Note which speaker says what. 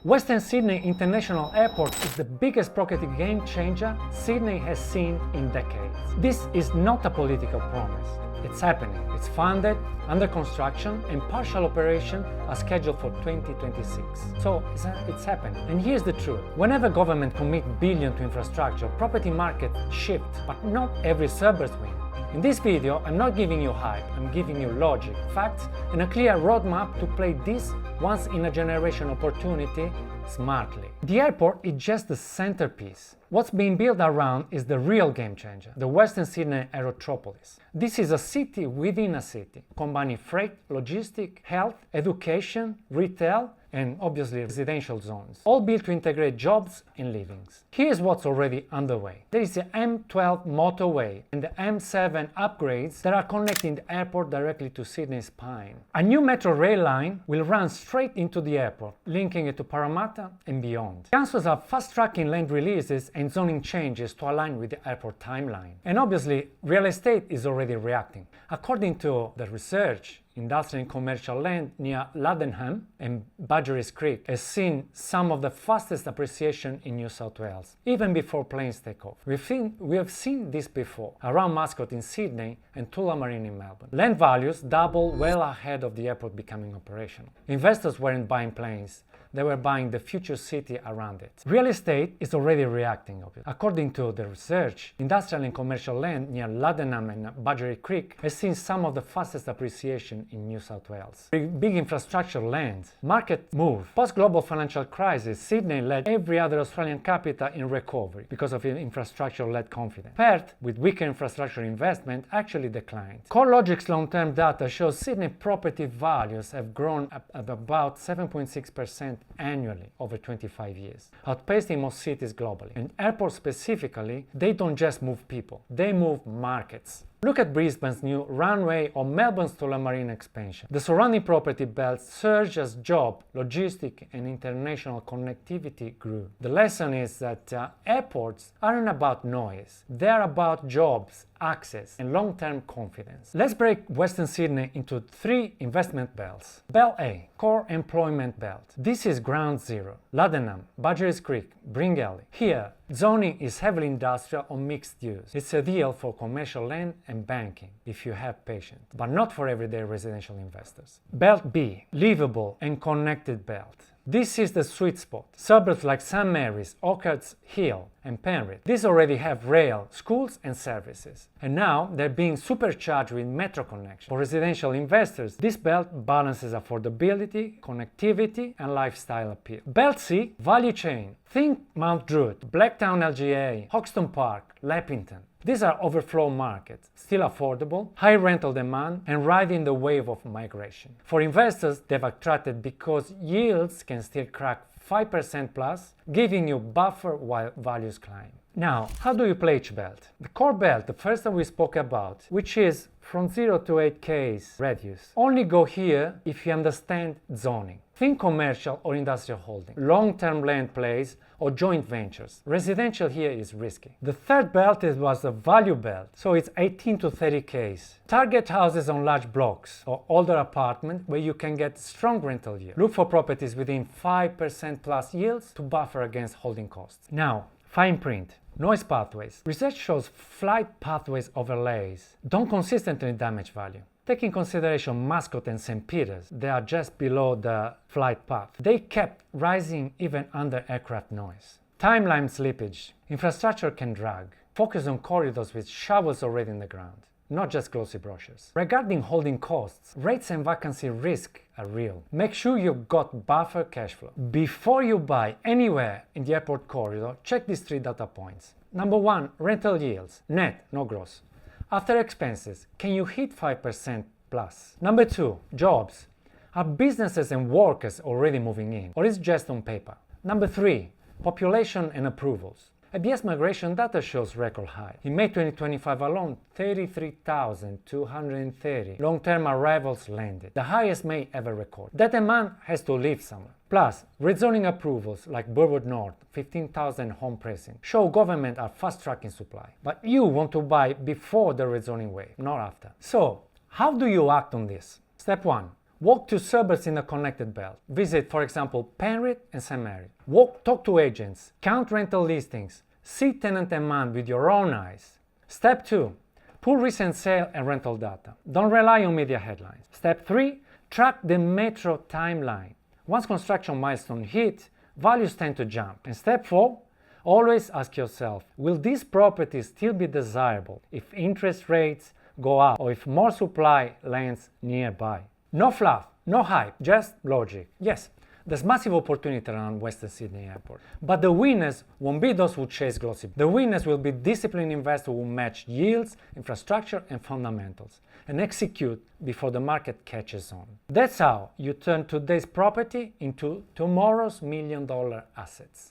Speaker 1: Western Sydney International Airport is the biggest property game changer Sydney has seen in decades. This is not a political promise. It's happening. It's funded, under construction, and partial operation are scheduled for 2026. So it's happening. And here's the truth. Whenever government commit billions to infrastructure, property markets shift, but not every suburb wins. In this video, I'm not giving you hype, I'm giving you logic, facts, and a clear roadmap to play this once-in-a-generation opportunity smartly. The airport is just the centerpiece. What's being built around is the real game changer, the Western Sydney Aerotropolis. This is a city within a city, combining freight, logistics, health, education, retail, and obviously residential zones, all built to integrate jobs and livings. Here's what's already underway. There is the M12 motorway and the M7 upgrades that are connecting the airport directly to Sydney's spine. A new metro rail line will run straight into the airport, linking it to Parramatta and beyond. Councils are fast-tracking land releases and zoning changes to align with the airport timeline. And obviously, real estate is already reacting. According to the research, industrial and commercial land near Ladenham and Badgerys Creek has seen some of the fastest appreciation in New South Wales, even before planes take off. We have seen this before, around Mascot in Sydney and Tullamarine in Melbourne. Land values doubled well ahead of the airport becoming operational. Investors weren't buying planes, they were buying the future city around it. Real estate is already reacting, obviously. According to the research, industrial and commercial land near Ladenham and Badgerys Creek has seen some of the fastest appreciation in New South Wales. Big infrastructure land. Market move. Post-global financial crisis, Sydney led every other Australian capital in recovery because of infrastructure-led confidence. Perth, with weaker infrastructure investment, actually declined. CoreLogic's long-term data shows Sydney property values have grown at about 7.6% annually over 25 years, outpacing most cities globally. And airports specifically, they don't just move people, they move markets. Look at Brisbane's new runway or Melbourne's Tullamarine expansion. The surrounding property belts surged as job, logistic, and international connectivity grew. The lesson is that airports aren't about noise. They're about jobs, access, and long-term confidence. Let's break Western Sydney into 3 investment belts. Belt A, core employment belt. This is ground zero. Ladenham, Badgerys Creek, Bringelly. Here, zoning is heavily industrial or mixed use. It's ideal for commercial land and banking if you have patience, but not for everyday residential investors. Belt B, livable and connected belt. This is the sweet spot. Suburbs like St Mary's, Orchards Hill, and Penrith. These already have rail, schools, and services. And now they're being supercharged with metro connection. For residential investors, this belt balances affordability, connectivity, and lifestyle appeal. Belt C, value chain. Think Mount Druitt, Blacktown LGA, Hoxton Park, Leppington. These are overflow markets, still affordable, high rental demand, and riding the wave of migration. For investors, they've attracted because yields can still crack 5% plus, giving you buffer while values climb. Now, how do you play each belt? The core belt, the first that we spoke about, which is from 0 to 8K's radius, only go here if you understand zoning. Think commercial or industrial holding, long-term land plays, or joint ventures. Residential here is risky. The third belt was a value belt, so it's 18 to 30K's. Target houses on large blocks or older apartments where you can get strong rental yield. Look for properties within 5% plus yields to buffer against holding costs. Now, fine print. Noise pathways. Research shows flight pathways overlays don't consistently damage value. Take in consideration Mascot and St. Peter's, they are just below the flight path. They kept rising even under aircraft noise. Timeline slippage. Infrastructure can drag. Focus on corridors with shovels already in the ground, not just glossy brochures. Regarding holding costs, rates and vacancy risk are real. Make sure you've got buffer cash flow. Before you buy anywhere in the airport corridor, check these 3 data points. Number 1, rental yields, net, no gross. After expenses, can you hit 5% plus? Number 2, jobs. Are businesses and workers already moving in, or is it just on paper? Number 3, population and approvals. ABS migration data shows record high. In May 2025 alone, 33,230 long-term arrivals landed, the highest May ever recorded. That demand has to live somewhere. Plus, rezoning approvals like Burwood North, 15,000 home pricing, show government are fast-tracking supply. But you want to buy before the rezoning wave, not after. So, how do you act on this? Step 1. Walk to suburbs in a connected belt. Visit, for example, Penrith and St. Mary. Talk to agents, count rental listings, see tenant demand with your own eyes. Step 2. Pull recent sale and rental data. Don't rely on media headlines. Step 3. Track the metro timeline. Once construction milestones hit, values tend to jump. And step 4. Always ask yourself, will this property still be desirable if interest rates go up or if more supply lands nearby? No fluff, no hype, just logic. Yes, there's massive opportunity around Western Sydney Airport. But the winners won't be those who chase glossy. The winners will be disciplined investors who match yields, infrastructure, and fundamentals, and execute before the market catches on. That's how you turn today's property into tomorrow's $1 million assets.